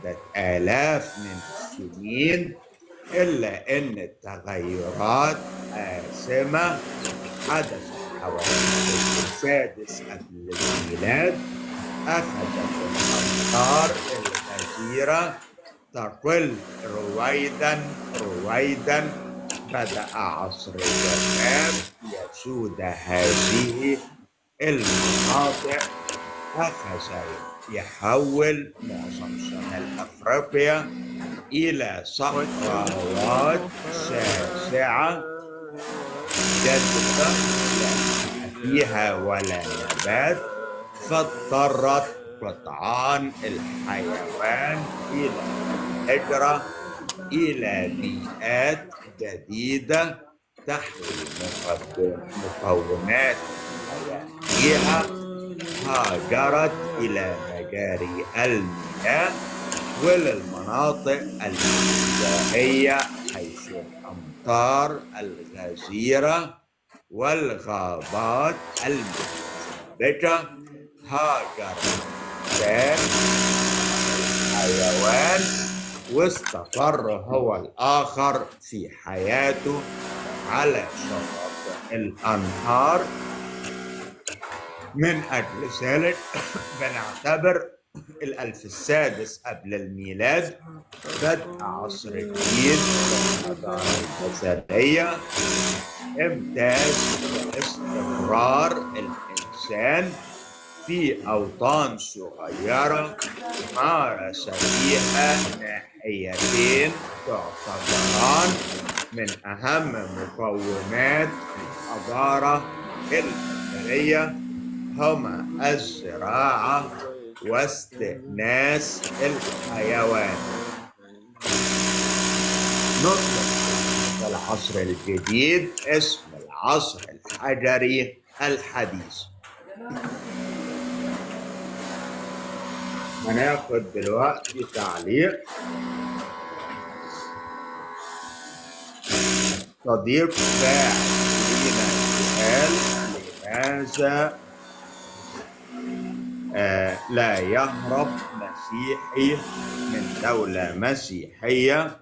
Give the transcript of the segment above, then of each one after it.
عدة آلاف من السنين، إلا أن التغيرات آسمة حدثت حوالي السادس قبل الميلاد. أخذت الأمطار الغزيرة تقل رويدا. بدأ عصر الجفاف يسود هذه المناطق. أخذ يحول معظم شمال أفريقيا إلى صحراوات شاسعة جدة لا فيها ولا نبات، فاضطرت قطعان الحيوان إلى الهجرة إلى بيئات جديدة تحوي مقومات حياتها. هاجرت إلى مجاري المياه وللمناطق البدائية حيث الأمطار الغزيرة والغابات المتشابكة. هاجر الإنسان الحيوان واستقر هو الآخر في حياته على شواطئ الأنهار. من أجل ذلك بنعتبر الألف السادس قبل الميلاد بدء عصر جديد للحضارة البشرية، امتاز باستقرار الإنسان في أوطان صغيرة مارس فيها ناحيتين تعتبران من أهم مقومات الحضارة البشرية، هما الزراعة واستئناس الحيوان. نطلق العصر الجديد اسم العصر الحجري الحديث. هناخد دلوقتي تعليق صديق باعث لنا سؤال: لماذا لا يهرب مسيحي من دولة مسيحية؟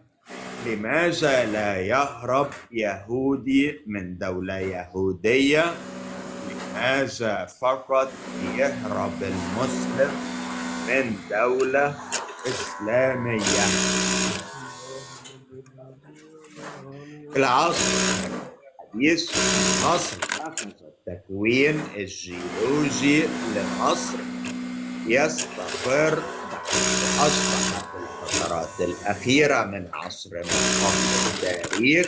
لماذا لا يهرب يهودي من دولة يهودية؟ لماذا فقط يهرب المسلم من دولة إسلامية؟ العصر الحديث مصر أخذ التكوين الجيولوجي لمصر يستقر. أصبحت الفترات الأخيرة من عصر التاريخ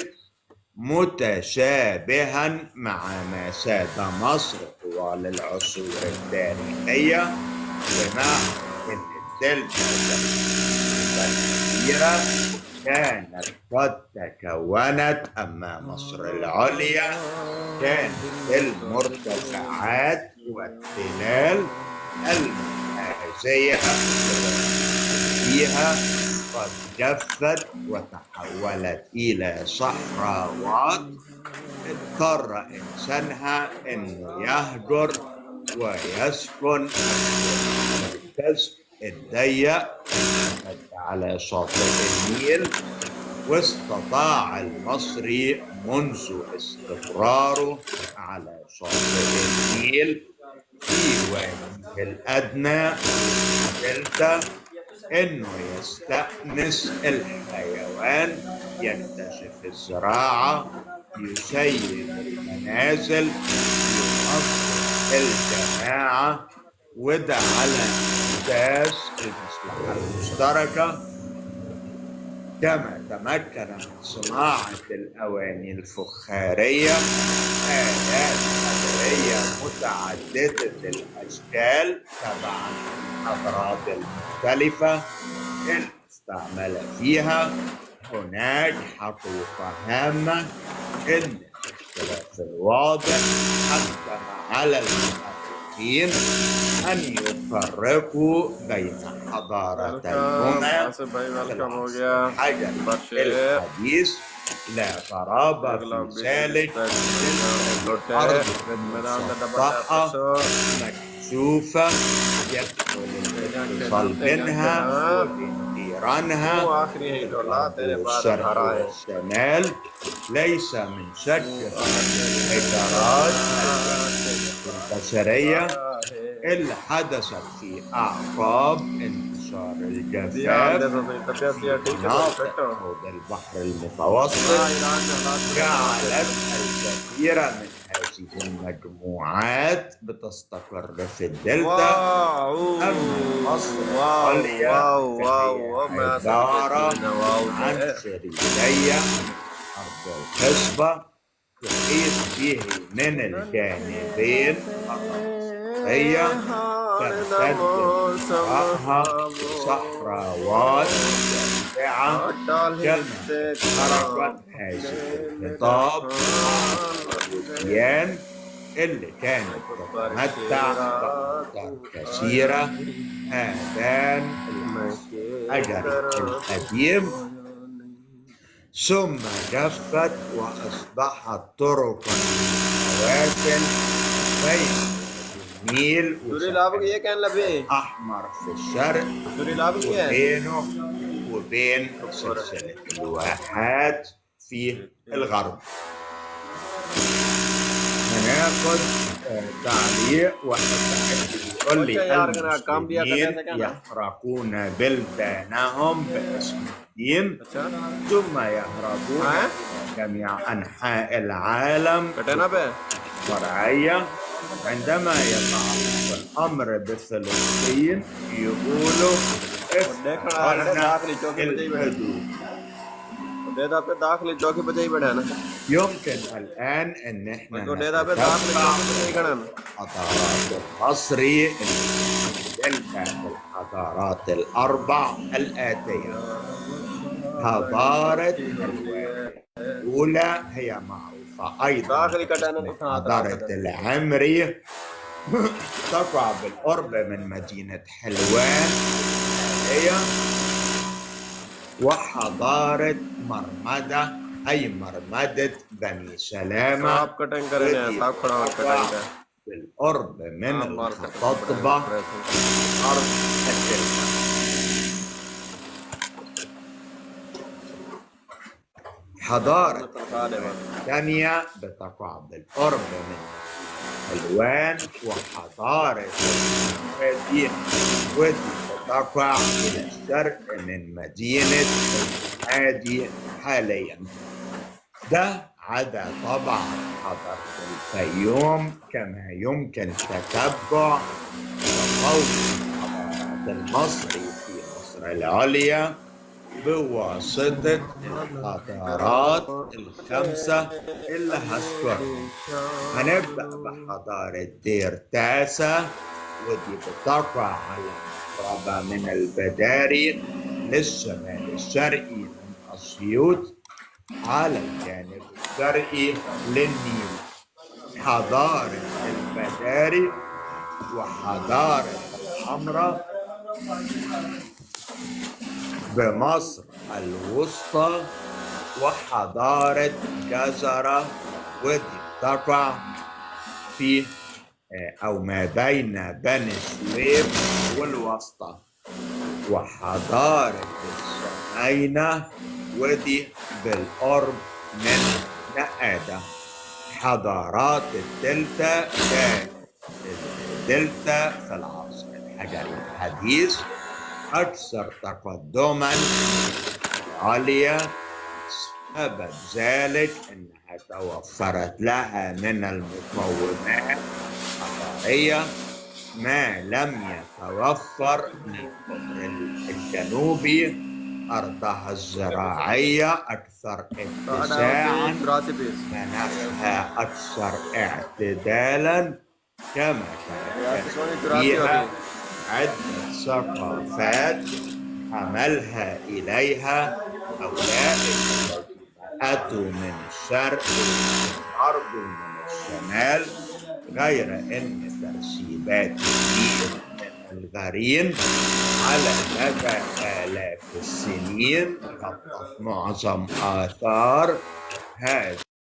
متشابها مع ما ساد مصر طوال العصور التاريخية، بمعنى أن تلك الكبيرة كانت قد تكونت. أما مصر العليا كانت المرتفعات والتلال المنازية فيها قد جفت وتحولت إلى صحراوات. اضطر إنسانها أنه يهجر ويسكن الكسب الضيق على شاطئ النيل. واستطاع المصري منذ استقراره على شاطئ النيل في واديه الأدنى دلتا انه يستأنس الحيوان، يكتشف الزراعة، يسير المنازل، ينظم الجماعة، وده على أساس المصلحة المشتركة. كما تمكن من صناعة الأواني الفخارية، آلات حجرية متعددة الأشكال تبعا للأغراض المختلفة المستعملة فيها. هناك حقيقة هامة إن الاختلاف الواضح حتم على المؤرخين أن يفرقوا بين حضارتي هما الحجر الحديث. لا غرابة في ذلك، الأرض مسطحة مكشوفة يدخل الاتصال بينها وبين جيرانها الغرب والشرق والشمال. ليس من شك الحجارات البشرية اللي حدثت في أعقاب انتشار الجفاف في مناطق حوض البحر المتوسط جعلت الكثير من هذه المجموعات بتستقر في الدلتا. أما مصر العليا فهي عبارة عن شريكية أرض الحصبة تحيط به من الجانبين هي تمتد وراءها صحراوات واسعة. كما خرجت هذه الخطاب الروسيان اللي كانت تتمتع بأمطار كثيرة آذان الحجر القديم، ثم جفت وأصبحت طرقا سواكن بين النيل الأحمر في الشرق وبينه وبين سلسلة الواحات في الغرب. هناخد تعليق يقول لي المسلمين يحرقون بلدانهم باسم الدين ثم يهربون جميع أنحاء العالم فرعية. عندما يقع الأمر بفلسطين يقولوا افتحنا الحدود. يمكن الآن أن احنا نتبع الحضارات المصري الحضارات الأربع الآتية. حضارة الأولى هي معروفة أيضا حضارة العمري، تقع بالقرب من مدينة حلوان هي، وحضارة مرمدة أي مرمدة بني سلامة بالقرب من الخطبة أرض الدلتا. حضارة ثانية بتقع بالقرب من حلوان، وحضارة ودي تقع إلى الشرق من مدينة المعادي حاليا. ده عدا طبعا حضارة الفيوم، كما يمكن تتبع تطور الحضارات المصري في مصر العليا بواسطة الحضارات الخمسة اللي هذكرهم. هنبدأ بحضارة دير تاسا، ودي بتقع على مقربة من البداري للشمال الشرقي من أسيوط على الجانب الشرقي للنيل. حضارة البداري وحضارة الحمراء بمصر الوسطى، وحضارة جزرة ودي تقع في أو ما بين بني سويف والوسطى، وحضارة السمينة ودي بالقرب من نقادة. حضارات الدلتا كانت الدلتا في العصر الحجري الحديث أكثر تقدما عالية. سبب ذلك أنها توفرت لها من المقومات الحضارية ما لم يتوفر للقطر الجنوبي. أرضها الزراعية أكثر اتساعا، مناخها أكثر اعتدالا، كما كانت فيها عدة ثقافات حملها إليها هؤلاء الذين أتوا من الشرق والغرب ومن الشمال، غير أن ترسيبات كثير من الغارين على مدى آلاف السنين غطت معظم آثار هذا